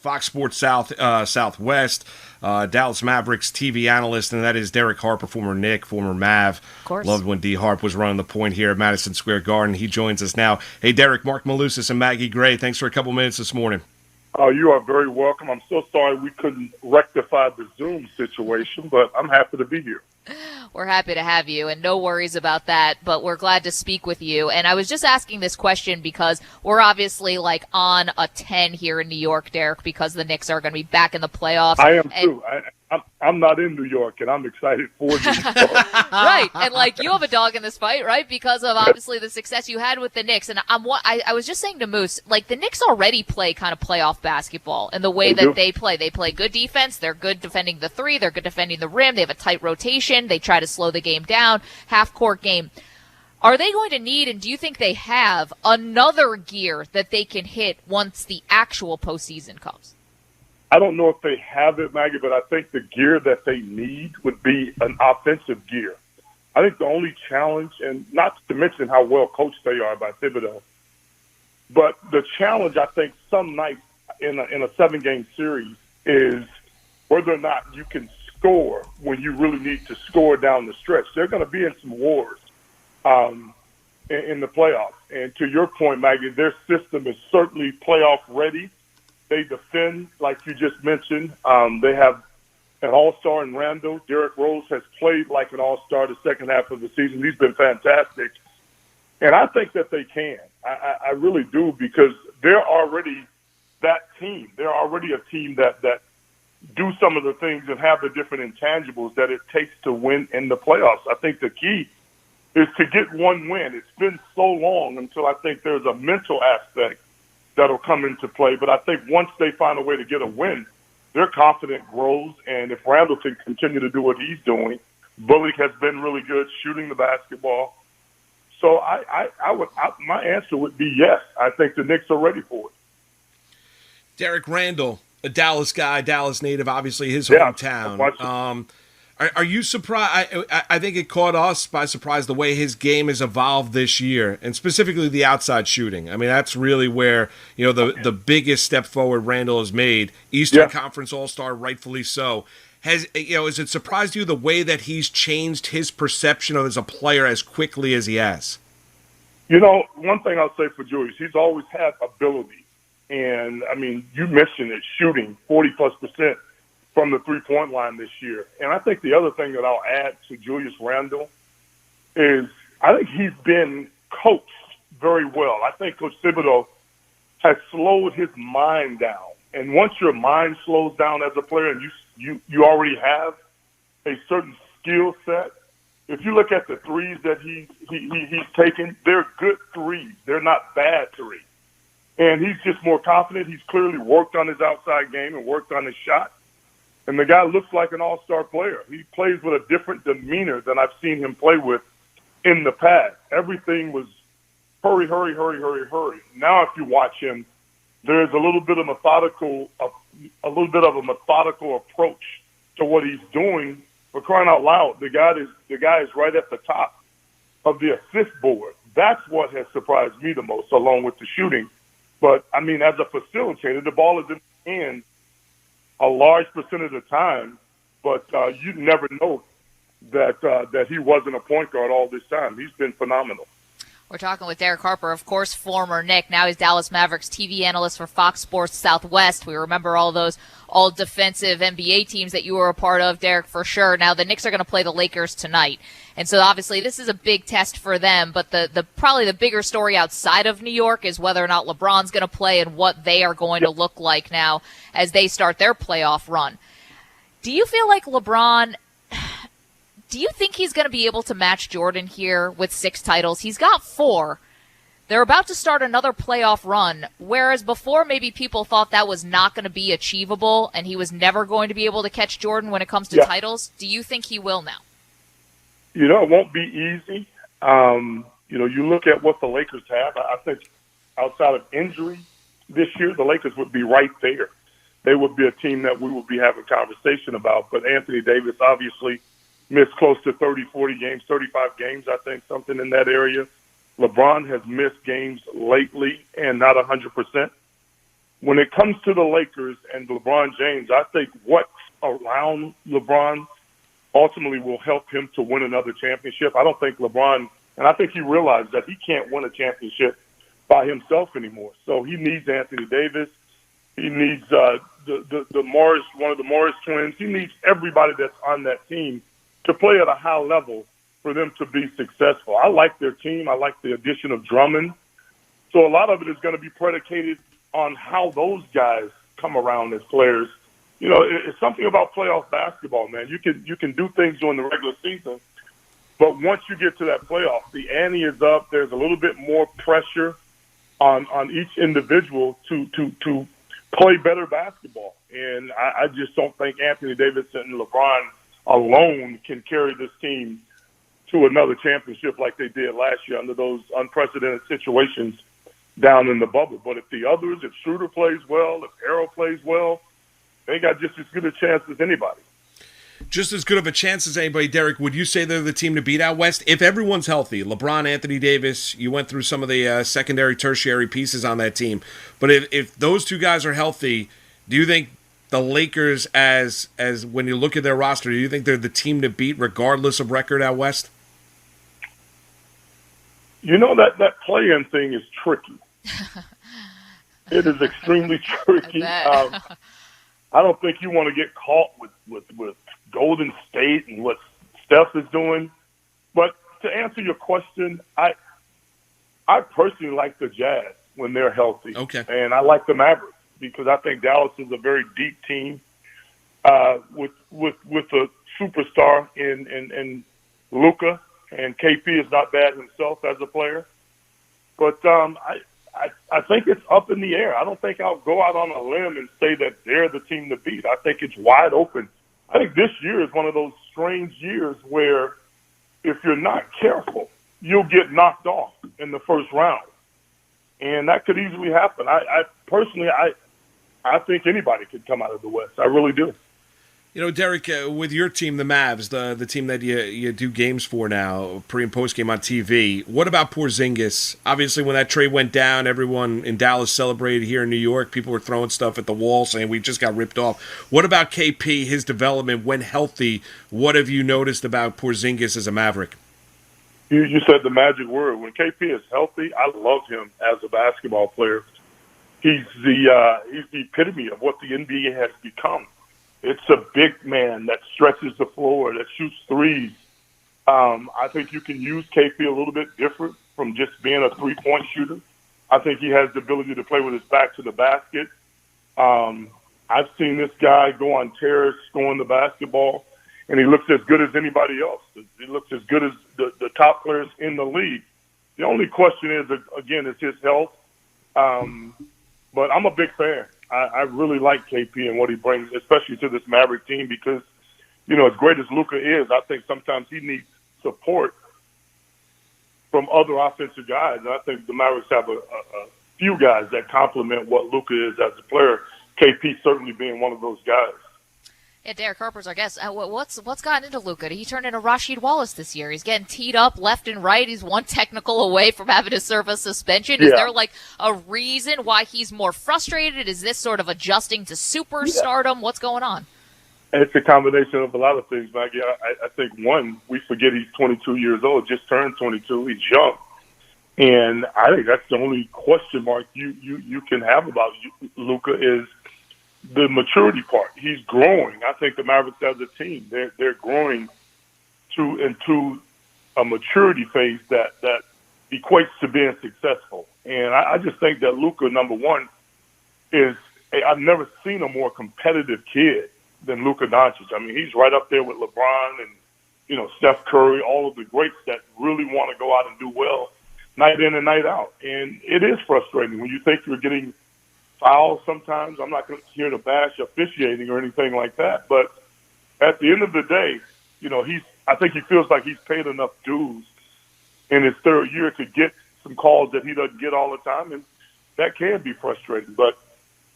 Fox Sports Southwest, Dallas Mavericks TV analyst, and that is Derek Harper, former Knick, former Mav. Of course. Loved when D. Harp was running the point here at Madison Square Garden. He joins us now. Hey, Derek, Mark Malusis and Maggie Gray, thanks for a couple minutes this morning. You are very welcome. I'm so sorry we couldn't rectify the Zoom situation, but I'm happy to be here. We're happy to have you, and no worries about that, but we're glad to speak with you. And I was just asking this question because we're obviously like on a 10 here in New York, Derek, because the Knicks are going to be back in the playoffs. I am too. I'm not in New York, and I'm excited for you. Right, and like you have a dog in this fight, right? Because of obviously the success you had with the Knicks. And I was just saying to Moose, like the Knicks already play kind of playoff basketball in the way that they play. They play good defense. They're good defending the three. They're good defending the rim. They have a tight rotation. They try to slow the game down, half-court game. Are they going to need, and do you think they have, another gear that they can hit once the actual postseason comes? I don't know if they have it, Maggie, but I think the gear that they need would be an offensive gear. I think the only challenge, and not to mention how well coached they are by Thibodeau, but the challenge I think some nights in a 7-game series is whether or not you can score when you really need to score down the stretch. They're going to be in some wars in the playoffs. And to your point, Maggie, their system is certainly playoff ready. They defend, like you just mentioned. They have an all-star in Randall. Derrick Rose has played like an all-star the second half of the season. He's been fantastic. And I think that they can. I really do, because they're already that team. They're already a team that do some of the things and have the different intangibles that it takes to win in the playoffs. I think the key is to get one win. It's been so long until I think there's a mental aspect that'll come into play. But I think once they find a way to get a win, their confidence grows. And if Randall can continue to do what he's doing, Bullock has been really good shooting the basketball. So my answer would be yes. I think the Knicks are ready for it. Derek Randall, a Dallas guy, Dallas native, obviously his hometown. Are you surprised? I think it caught us by surprise the way his game has evolved this year, and specifically the outside shooting. I mean, that's really where the biggest step forward Randall has made. Eastern Conference All-Star, rightfully so. Has it surprised you the way that he's changed his perception of as a player as quickly as he has? One thing I'll say for Julius, he's always had ability, and I mean, you mentioned it, shooting 40+% from the three-point line this year. And I think the other thing that I'll add to Julius Randle is I think he's been coached very well. I think Coach Thibodeau has slowed his mind down. And once your mind slows down as a player and you already have a certain skill set, if you look at the threes that he's taken, they're good threes. They're not bad threes. And he's just more confident. He's clearly worked on his outside game and worked on his shot. And the guy looks like an all-star player. He plays with a different demeanor than I've seen him play with in the past. Everything was hurry, hurry, hurry, hurry, hurry. Now, if you watch him, there's a little bit of a methodical approach to what he's doing. For crying out loud, the guy is right at the top of the assist board. That's what has surprised me the most, along with the shooting. But I mean, as a facilitator, the ball is in his hands a large percent of the time, but you never know that he wasn't a point guard all this time. He's been phenomenal. We're talking with Derek Harper, of course, former Knick. Now he's Dallas Mavericks TV analyst for Fox Sports Southwest. We remember all those all-defensive NBA teams that you were a part of, Derek, for sure. Now the Knicks are going to play the Lakers tonight. And so obviously this is a big test for them, but the probably the bigger story outside of New York is whether or not LeBron's going to play and what they are going to look like now as they start their playoff run. Do you feel like LeBron... Do you think he's going to be able to match Jordan here with 6 titles? He's got 4. They're about to start another playoff run, whereas before maybe people thought that was not going to be achievable and he was never going to be able to catch Jordan when it comes to titles. Do you think he will now? It won't be easy. You look at what the Lakers have. I think outside of injury this year, the Lakers would be right there. They would be a team that we would be having conversation about. But Anthony Davis obviously missed close to 30, 40 games, 35 games, I think, something in that area. LeBron has missed games lately and not 100%. when it comes to the Lakers and LeBron James, I think what's around LeBron ultimately will help him to win another championship. I don't think LeBron, and I think he realized that he can't win a championship by himself anymore. So he needs Anthony Davis. He needs the Morris, one of the Morris twins. He needs everybody that's on that team to play at a high level for them to be successful. I like their team. I like the addition of Drummond. So a lot of it is going to be predicated on how those guys come around as players. You know, it's something about playoff basketball, man. You can do things during the regular season, but once you get to that playoff, the ante is up. There's a little bit more pressure on each individual to play better basketball. And I just don't think Anthony Davis and LeBron alone can carry this team to another championship like they did last year under those unprecedented situations down in the bubble. But if the others, if Schroeder plays well, if Arrow plays well, they got just as good a chance as anybody. Just as good of a chance as anybody, Derek. Would you say they're the team to beat out West? If everyone's healthy, LeBron, Anthony Davis, you went through some of the secondary, tertiary pieces on that team. But if those two guys are healthy, do you think the Lakers, as when you look at their roster, do you think they're the team to beat regardless of record out West? You know, that play-in thing is tricky. It is extremely tricky. I don't think you want to get caught with Golden State and what Steph is doing. But to answer your question, I personally like the Jazz when they're healthy. Okay. And I like the Mavericks because I think Dallas is a very deep team with a superstar in Luka, and KP is not bad himself as a player. But I think it's up in the air. I don't think I'll go out on a limb and say that they're the team to beat. I think it's wide open. I think this year is one of those strange years where if you're not careful, you'll get knocked off in the first round. And that could easily happen. I personally think anybody could come out of the West. I really do. You know, Derek, with your team, the Mavs, the team that you do games for now, pre- and post-game on TV, what about Porzingis? Obviously, when that trade went down, everyone in Dallas celebrated. Here in New York, people were throwing stuff at the wall saying we just got ripped off. What about KP, his development when healthy? What have you noticed about Porzingis as a Maverick? You said the magic word. When KP is healthy, I love him as a basketball player. He's the epitome of what the NBA has become. It's a big man that stretches the floor, that shoots threes. I think you can use KP a little bit different from just being a three-point shooter. I think he has the ability to play with his back to the basket. I've seen this guy go on tears scoring the basketball, and he looks as good as anybody else. He looks as good as the top players in the league. The only question is, again, is his health. But I'm a big fan. I really like KP and what he brings, especially to this Maverick team, because, you know, as great as Luka is, I think sometimes he needs support from other offensive guys. And I think the Mavericks have a few guys that complement what Luka is as a player, KP certainly being one of those guys. Yeah, Derek Harper's our guest. What's gotten into Luka? He turned into Rasheed Wallace this year. He's getting teed up left and right. He's one technical away from having to serve a suspension. Is there like a reason why he's more frustrated? Is this sort of adjusting to superstardom? What's going on? It's a combination of a lot of things, Maggie. I think, one, we forget he's 22 years old, just turned 22. He's young. And I think that's the only question mark you can have about Luka is the maturity part. He's growing. I think the Mavericks as a team, they're growing into a maturity phase that equates to being successful. And I just think that Luka, number one, is I've never seen a more competitive kid than Luka Doncic. I mean, he's right up there with LeBron and, you know, Steph Curry, all of the greats that really want to go out and do well night in and night out. And it is frustrating when you think you're getting fouls sometimes. I'm not going to here to bash officiating or anything like that. But at the end of the day, you know, I think he feels like he's paid enough dues in his third year to get some calls that he doesn't get all the time. And that can be frustrating. But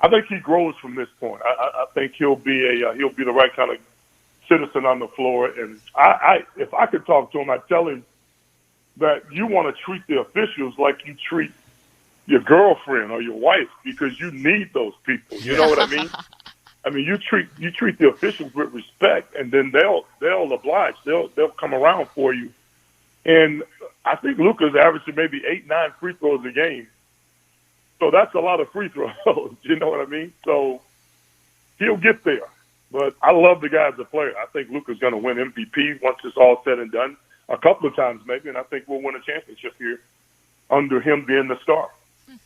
I think he grows from this point. I think he'll be the right kind of citizen on the floor. And if I could talk to him, I'd tell him that you want to treat the officials like you treat your girlfriend or your wife because you need those people. You know what I mean? I mean, you treat the officials with respect, and then they'll oblige. They'll come around for you. And I think Luka's averaging maybe 8-9 free throws a game. So that's a lot of free throws. You know what I mean? So he'll get there. But I love the guy as a player. I think Luka's going to win MVP once it's all said and done. A couple of times maybe, and I think we'll win a championship here under him being the star.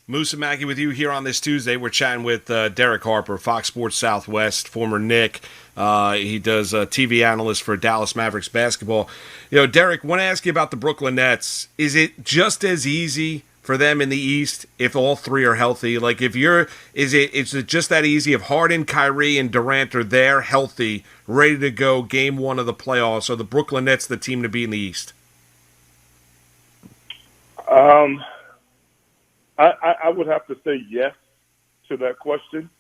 Moose and Maggie with you here on this Tuesday. We're chatting with Derek Harper, Fox Sports Southwest, former Knick. He does TV analyst for Dallas Mavericks basketball. You know, Derek, I want to ask you about the Brooklyn Nets. Is it just as easy for them in the East if all three are healthy? Like, is it just that easy if Harden, Kyrie, and Durant are there, healthy, ready to go, game one of the playoffs? Are the Brooklyn Nets the team to be in the East? I would have to say yes to that question.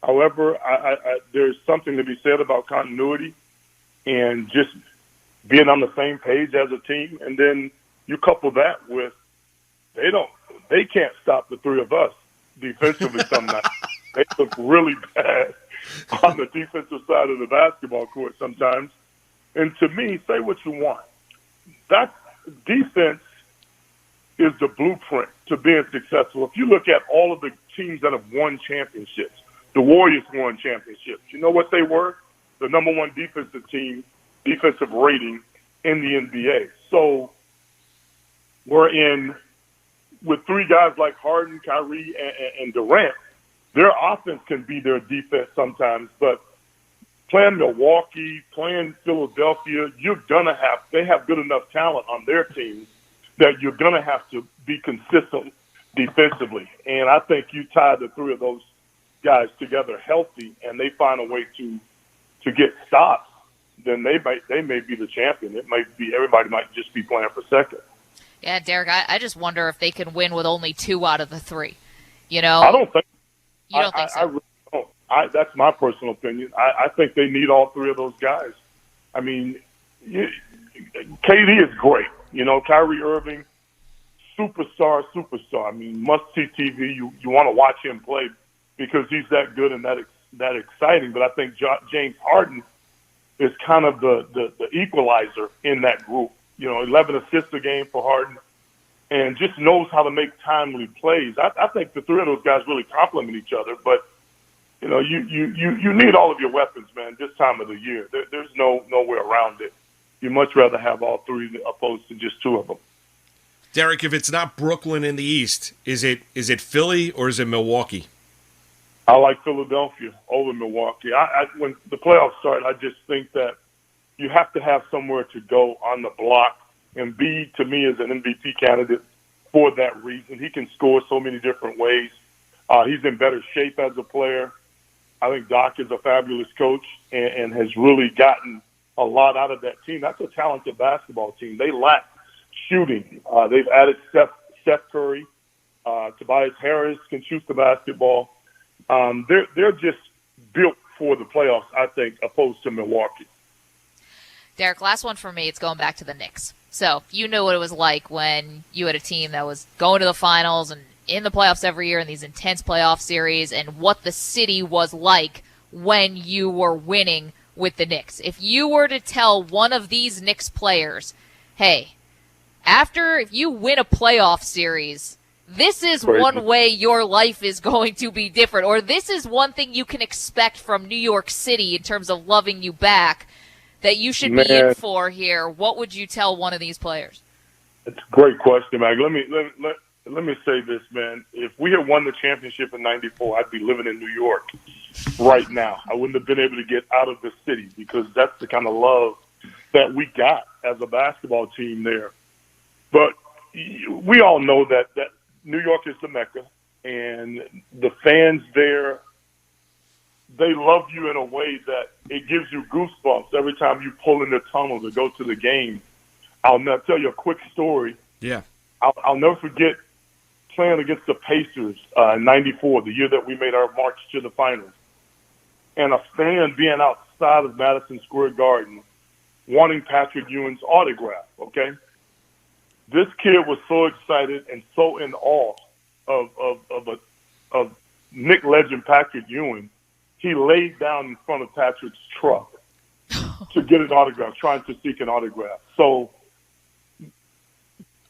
However, there's something to be said about continuity and just being on the same page as a team. And then you couple that with they can't stop the three of us defensively some nights. They look really bad on the defensive side of the basketball court sometimes. And to me, say what you want. That defense is the blueprint to being successful. If you look at all of the teams that have won championships, the Warriors won championships. You know what they were? The number one defensive team, defensive rating in the NBA. So we're in with three guys like Harden, Kyrie, and Durant. Their offense can be their defense sometimes, but playing Milwaukee, playing Philadelphia, they have good enough talent on their teams that you're going to have to be consistent defensively. And I think you tie the three of those guys together healthy and they find a way to get stops, then they may be the champion. It might be everybody might just be playing for second. Yeah, Derek, I just wonder if they can win with only 2 out of the 3. You know? I don't think you don't think so. I really don't. That's my personal opinion. I think they need all three of those guys. I mean, KD is great. You know, Kyrie Irving, superstar. I mean, must-see TV. You want to watch him play because he's that good and that exciting. But I think James Harden is kind of the equalizer in that group. You know, 11 assists a game for Harden and just knows how to make timely plays. I think the three of those guys really complement each other. But, you know, you need all of your weapons, man, this time of the year. There's no way around it. You much rather have all three opposed to just 2 of them. Derek, if it's not Brooklyn in the East, is it Philly or is it Milwaukee? I like Philadelphia over Milwaukee. When the playoffs start, I just think that you have to have somewhere to go on the block. And B, to me, is an MVP candidate for that reason. He can score so many different ways. He's in better shape as a player. I think Doc is a fabulous coach and has really gotten a lot out of that team. That's a talented basketball team. They lack shooting. They've added Steph Curry. Tobias Harris can shoot the basketball. They're just built for the playoffs, I think, opposed to Milwaukee. Derek, last one for me. It's going back to the Knicks. So you knew what it was like when you had a team that was going to the finals and in the playoffs every year in these intense playoff series and what the city was like when you were winning with the Knicks. If you were to tell one of these Knicks players, hey, if you win a playoff series, this is one way your life is going to be different, or this is one thing you can expect from New York City in terms of loving you back that you should be in for here, what would you tell one of these players? It's a great question, Maggie. Let me say this, man. If we had won the championship in '94, I'd be living in New York right now. I wouldn't have been able to get out of the city because that's the kind of love that we got as a basketball team there. But we all know that New York is the Mecca, and the fans there, they love you in a way that it gives you goosebumps every time you pull in the tunnel to go to the game. I'll now tell you a quick story. Yeah. I'll never forget playing against the Pacers in '94, the year that we made our march to the finals. And a fan being outside of Madison Square Garden wanting Patrick Ewing's autograph, okay? This kid was so excited and so in awe of Knick legend Patrick Ewing, he laid down in front of Patrick's truck to get an autograph, trying to seek an autograph. So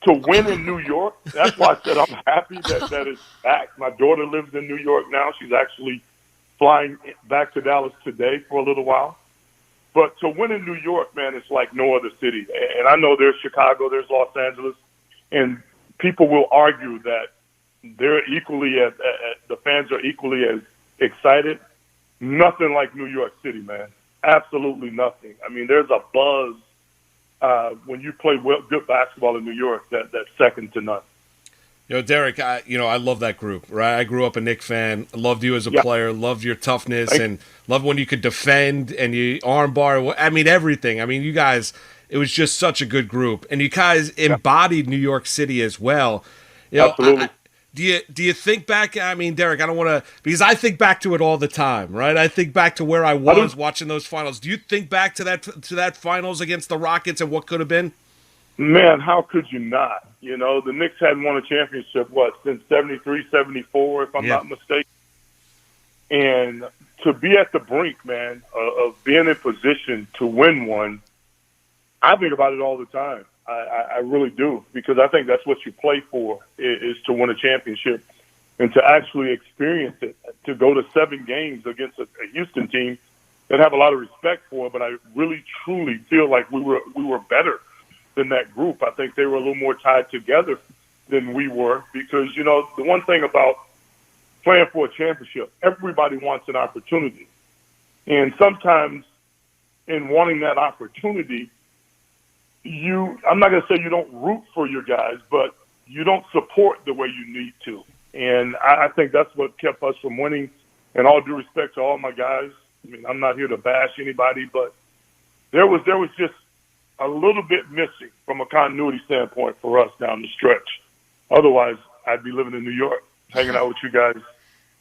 to win in New York, that's why I said I'm happy that it's back. My daughter lives in New York now. She's actually flying back to Dallas today for a little while. But to win in New York, man, it's like no other city. And I know there's Chicago, there's Los Angeles, and people will argue that they're equally the fans are equally as excited. Nothing like New York City, man. Absolutely nothing. I mean, there's a buzz when you play good basketball in New York that's second to none. Derek, I love that group, right? I grew up a Knick fan. Loved you as a player. Loved your toughness and loved when you could defend and you armbar. I mean, everything. I mean, you guys, it was just such a good group. And you guys embodied New York City as well. Absolutely. Do you think back? I mean, Derek, I don't want to, because I think back to it all the time, right? I think back to where I was watching those finals. Do you think back to that finals against the Rockets and what could have been? Man, how could you not? The Knicks hadn't won a championship, since 73, 74, if I'm not mistaken. And to be at the brink, man, of being in position to win one, I think about it all the time. I really do, because I think that's what you play for, is to win a championship and to actually experience it, to go to 7 games against a Houston team that I have a lot of respect for, but I really, truly feel like we were better than that group. I think they were a little more tied together than we were, because, the one thing about playing for a championship, everybody wants an opportunity. And sometimes in wanting that opportunity, I'm not going to say you don't root for your guys, but you don't support the way you need to. And I think that's what kept us from winning. And all due respect to all my guys, I mean, I'm not here to bash anybody, but there was just a little bit missing from a continuity standpoint for us down the stretch. Otherwise, I'd be living in New York, hanging out with you guys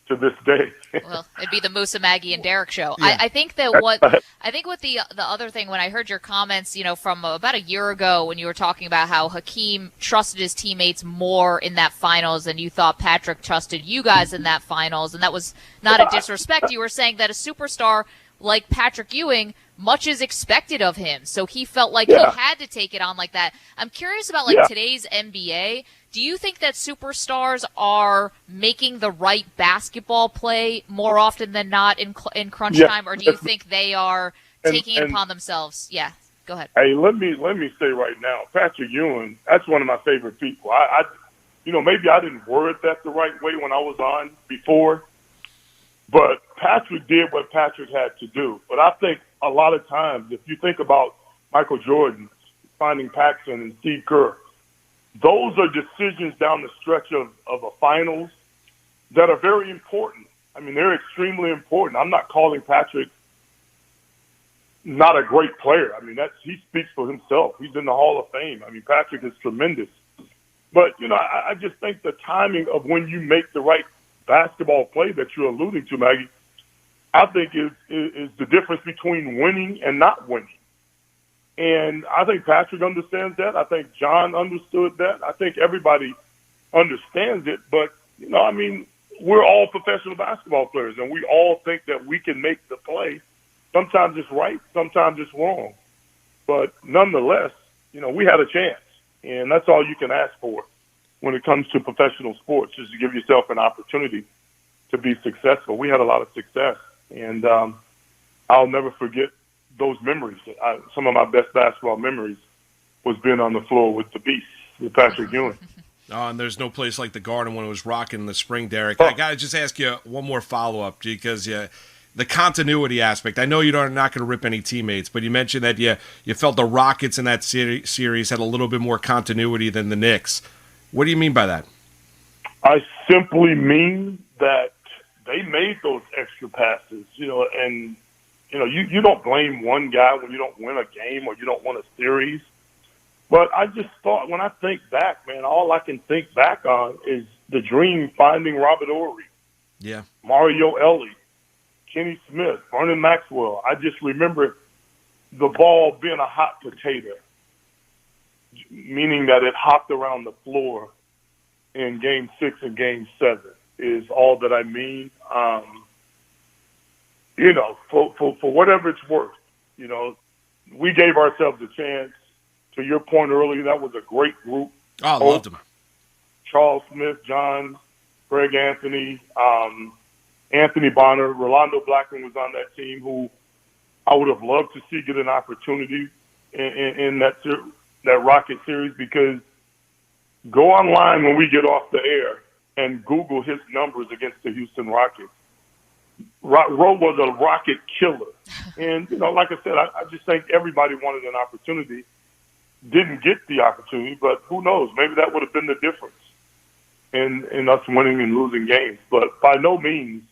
to this day. Well, it'd be the Musa, Maggie, and Derek show. Yeah. I think what the other thing, when I heard your comments, from about a year ago when you were talking about how Hakeem trusted his teammates more in that finals and you thought Patrick trusted you guys in that finals, and that was not a disrespect. You were saying that a superstar like Patrick Ewing, much is expected of him, so he felt like he had to take it on like that. I'm curious about today's NBA. Do you think that superstars are making the right basketball play more often than not in crunch time, or do you think they are taking it upon themselves? Yeah, go ahead. Hey, let me say right now, Patrick Ewing, that's one of my favorite people. I maybe I didn't word that the right way when I was on before, but Patrick did what Patrick had to do. But I think a lot of times, if you think about Michael Jordan finding Paxson and Steve Kerr, those are decisions down the stretch of a finals that are very important. I mean, they're extremely important. I'm not calling Patrick not a great player. I mean, he speaks for himself. He's in the Hall of Fame. I mean, Patrick is tremendous. But, I just think the timing of when you make the right basketball play that you're alluding to, Maggie, I think is the difference between winning and not winning. And I think Patrick understands that. I think John understood that. I think everybody understands it. But, we're all professional basketball players, and we all think that we can make the play. Sometimes it's right, sometimes it's wrong. But nonetheless, we had a chance. And that's all you can ask for when it comes to professional sports, is to give yourself an opportunity to be successful. We had a lot of success. And I'll never forget those memories. Some of my best basketball memories was being on the floor with the Beast, with Patrick Ewing. And there's no place like the Garden when it was rocking in the spring, Derek. I got to just ask you one more follow-up, because the continuity aspect. I know you're not going to rip any teammates, but you mentioned that you felt the Rockets in that series had a little bit more continuity than the Knicks. What do you mean by that? I simply mean that they made those extra passes, and you don't blame one guy when you don't win a game or you don't win a series. But I just thought, when I think back, man, all I can think back on is the Dream finding Robert Horry, Mario Elie, Kenny Smith, Vernon Maxwell. I just remember the ball being a hot potato, meaning that it hopped around the floor in Game 6 and Game 7 is all that I mean. For whatever it's worth, we gave ourselves a chance. To your point earlier, that was a great group. Oh, I loved them. Charles Smith, John, Greg Anthony, Anthony Bonner, Rolando Blackman was on that team, who I would have loved to see get an opportunity in that Rocket series, because go online when we get off the air and Google his numbers against the Houston Rockets. Rowe was a Rocket killer. And, like I said, I just think everybody wanted an opportunity. Didn't get the opportunity, but who knows? Maybe that would have been the difference in us winning and losing games. But by no means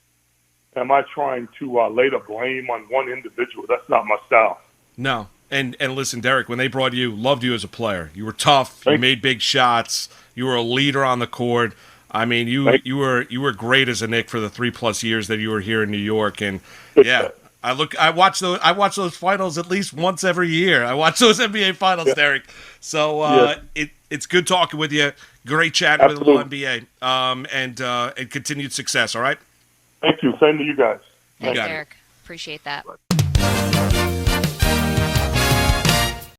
am I trying to lay the blame on one individual. That's not my style. No. And listen, Derek, when they brought you, loved you as a player. You were tough. You made big shots. You were a leader on the court. I mean, you were great as a Knick for the 3+ years that you were here in New York. And yeah, I watch those finals at least once every year. I watch those NBA finals, Derek. So it's good talking with you. Great chatting with a little NBA. And continued success. All right. Thank you. Same to you guys. Thanks, Derek. Appreciate that.